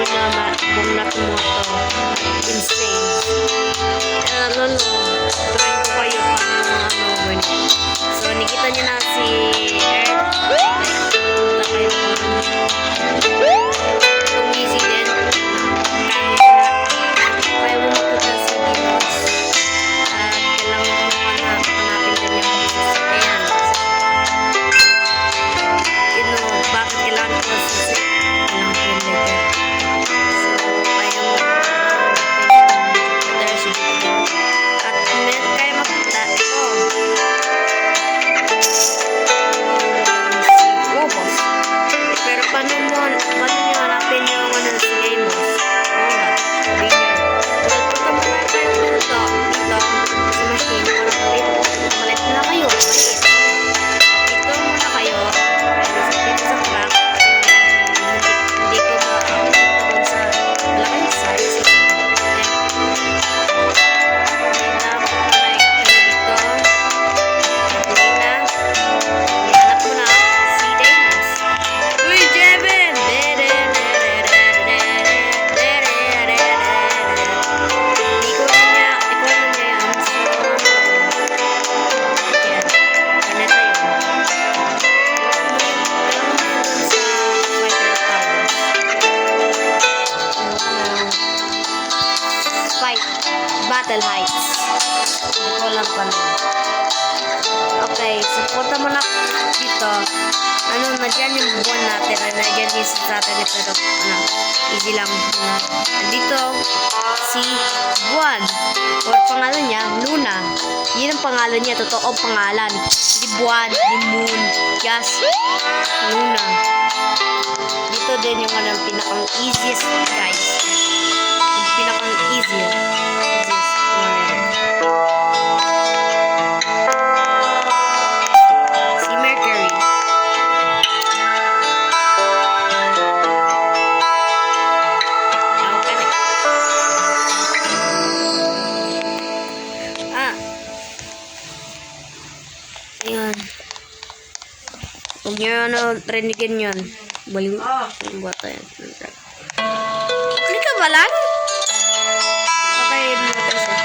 bungnat mo to. Insane. Try ko kayo paano ganyan. So, nakita niyo na si Earth. Punta kayo itong easy din. Kaya mo mapunta sa Dinos. At kailangan mo hanapin din yung sasakyan. Bakit kailangan ko sa kailangan ko yung letter. So, kaya mo at kaya mapunta ito. Robos. Pero paano nyo hanapin yung si Amos? Sabi nyo. Well, punta mo na kayo dito sa machine para malit na kayo. Ito muna kayo. Dito sa crack. Hindi ko doon sa malaking size. Battle Heights. Hindi ko lang pa na. Okay, so punta mo na dito. Nandiyan yung buwan natin. Nandiyan yung sa atin. Pero, easy lang. Dito, si buwan. Or pangalan niya, Luna. Yun ang pangalan niya. Totoo pangalan. Di buwan, di moon. Yes, Luna. Dito din yung pinakang easiest, guys. Yung pinakang easiest. Si Mercury. Ayan. Huwag nyo rinigin yun. Baliw. Buat tayo. Hindi ka ba lang? Okay, natin siya.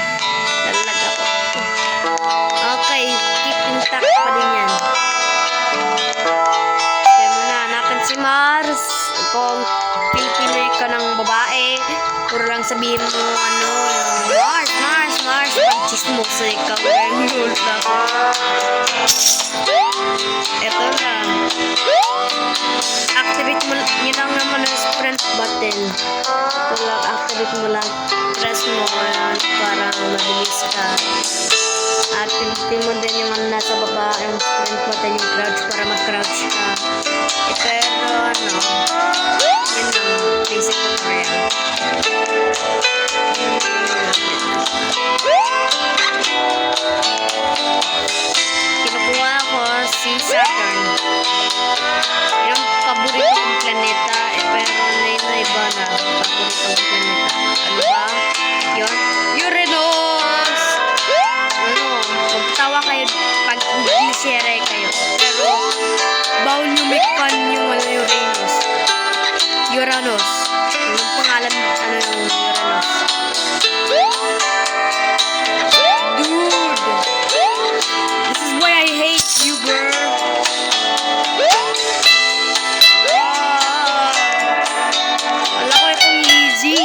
Lalag ako. Okay, keep intact pa din yan. Kaya mo na, hanapin si Mars. Kung Pilipino ka ng babae, puro lang sabihin mo, Mars, pag-chismo sa ikaw. Ito lang. Activate mo, yun lang naman ang sprint button. Ito lang, activate mo lang. Press mo para mabilis ka. At pinipin mo din yung nasa baba, yung sprint button, yung crouch para mag-crouch ka. Pero, yun lang, basic tutorial. Kinukuha ko si Saturn. Yun ang paborito kong planeta. Pero na iba na paborito kong planeta. Ano ba? Yun? Uranus! Magtawa kayo pag Englishera kayo. Pero bawal nyo mikpan yung Uranus. Uranus. Yung pangalan, yung Uranus. Dude! This is why I hate you, girl. Wala ko itong easy.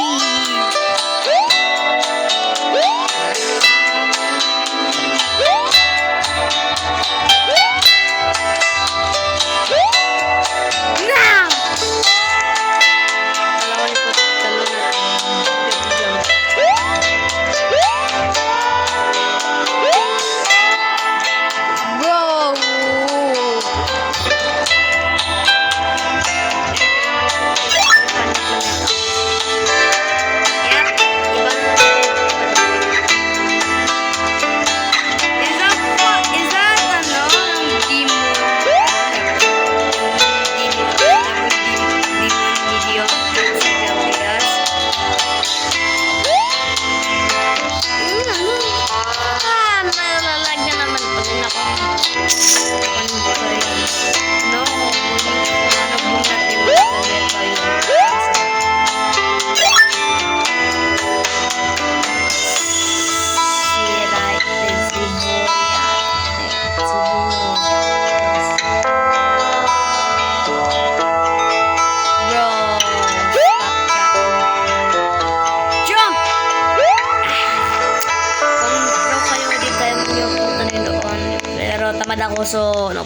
naglalakad ako, so, ano,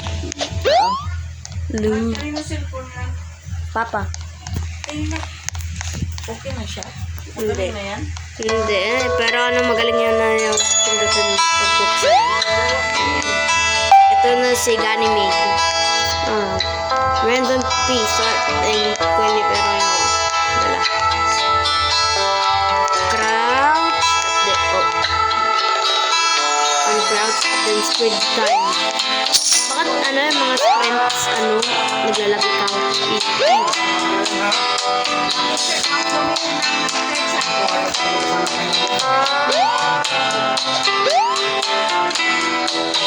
Lu. Ano yung cellphone na? Papa. Okay na siya? Hindi. Magaling na yan? Hindi, pero ano, magaling yan na yung pindutin pagbuksan. Ito na si Ganymede. Random piece. Ay, kundi pero yung wala. Crouch. Uncrouch. Then squid time. Bakit ano yung mga sprints, ano, naglalagay ka?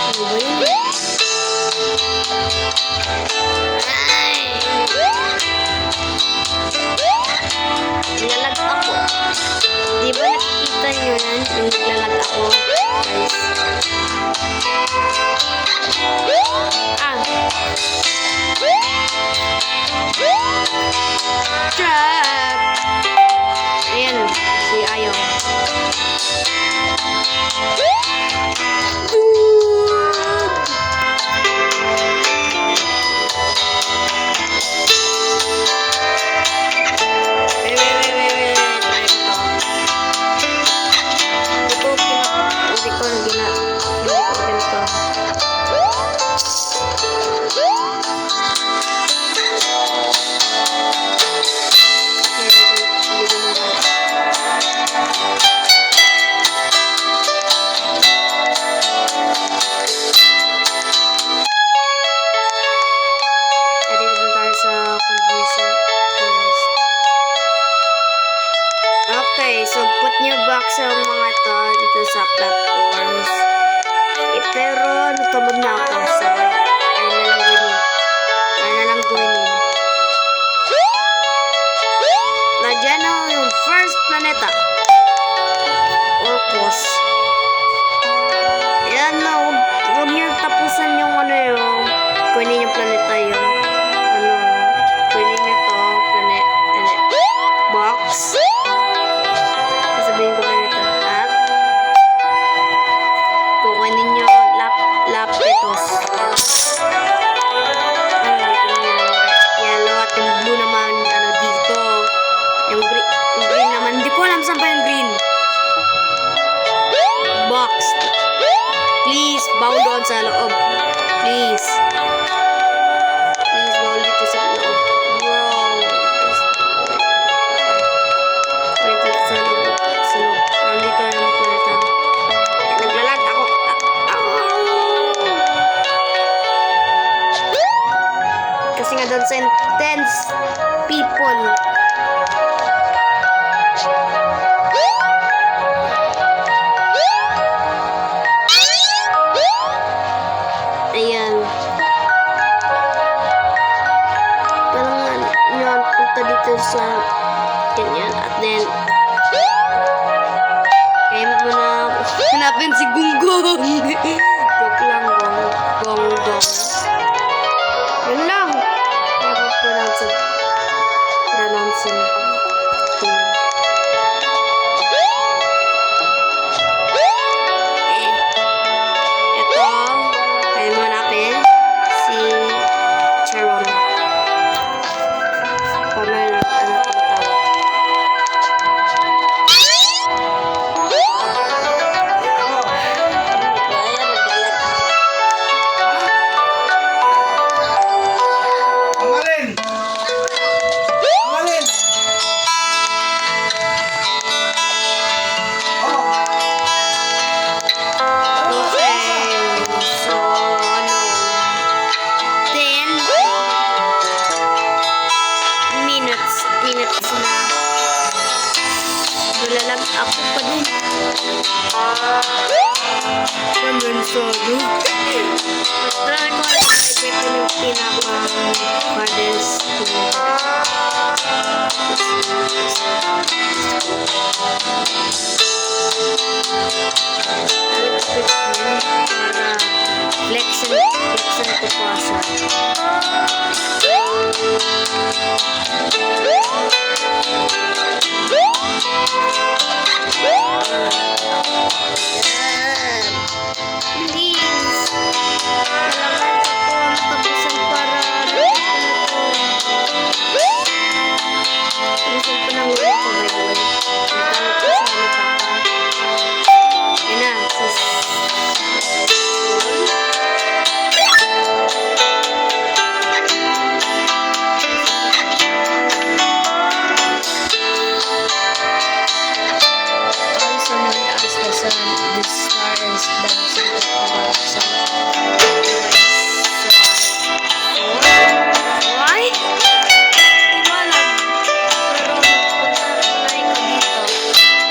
Ano ba yun? Ay! Naglalag ako. Di ba nakikita nyo yan? Yung naglalag ako, guys. Trap! Ayan, si Ayaw. Okay, so put nyo back sa mga to dito sa platforms. Pero natamad na ako, so ayun na lang gawin. Nadyan na yung first planeta. Orcus. Yan na, huwag nyo tapusan yung ano yung kunin yung planeta yun. Ano, kunin nyo to, box. Sasabihin ko na ito. At kukunin nyo lapitos. Yellow at yung blue naman, ano dito. Yung green naman. Hindi ko alam saan pa yung green. Box. Please, bow doon sa loob. Please. Please, bow dito sa loob. Bro. Wait, sa loob. Nandito yung planeta. Naglalag ako. Kasi nga doon sa intense people. Ayan. Parang yun, punta dito sa ganyan. At then, kaya mo na hanapin si Gunggong. Joke lang, Gonggong. Yun lang. Kaya ko pronounce it. Ito, kaya mo hanapin si Charon. Pamer, ano tinatawag. Angalin! Angalin! Oh! Okay, so, ano, 10 minutes na. Nalalag ako pa din. Kondensado. Try ko na i-check ko yung pinaka-hardest para flexen ko pa siya. Please. cellphone ng ulo ko, by the way. Nagtanong ko sa ano papa. Yan na, sis. Also known as the sun, the stars dancing over the sun. Why? Hindi ko alam. Pero punta na ikaw dito.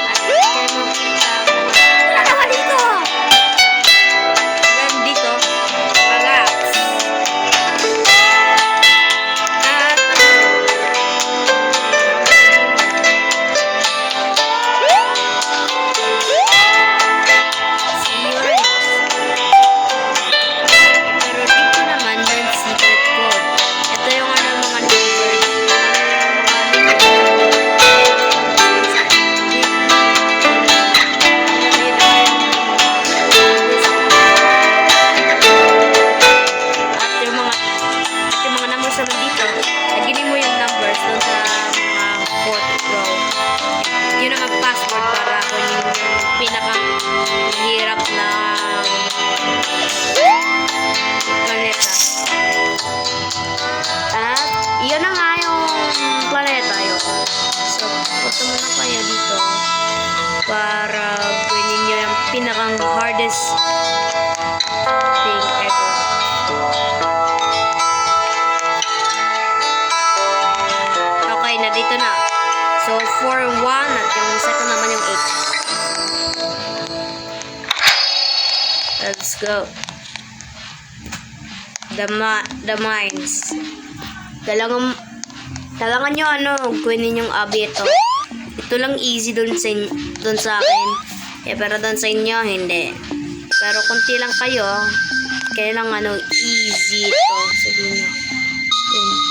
At kayo makita ang mga... Wala naman dito! Then dito, relax. At see you next. Pero dito naman, yung secret code. Ito yung ano, mga number. At yung mga numbers naman dito, lagyan mo yung numbers doon sa mga fourth row. Yun ang password para kung yung pinaka-hirap na planeta. At yun na nga yung planeta yun. So, punta muna kayo dito para gawin nyo yung pinakang hardest thing ever. Okay, na dito na. So, 4, 1 at yung second naman yung 8. Let's go. The mines. Kailangan nyo ano, kunin yung abi ito. Ito lang easy dun sa akin. Pero dun sa inyo, hindi. Pero kunti lang kayo, kailangan ano, easy ito. Sabihin nyo. Yun.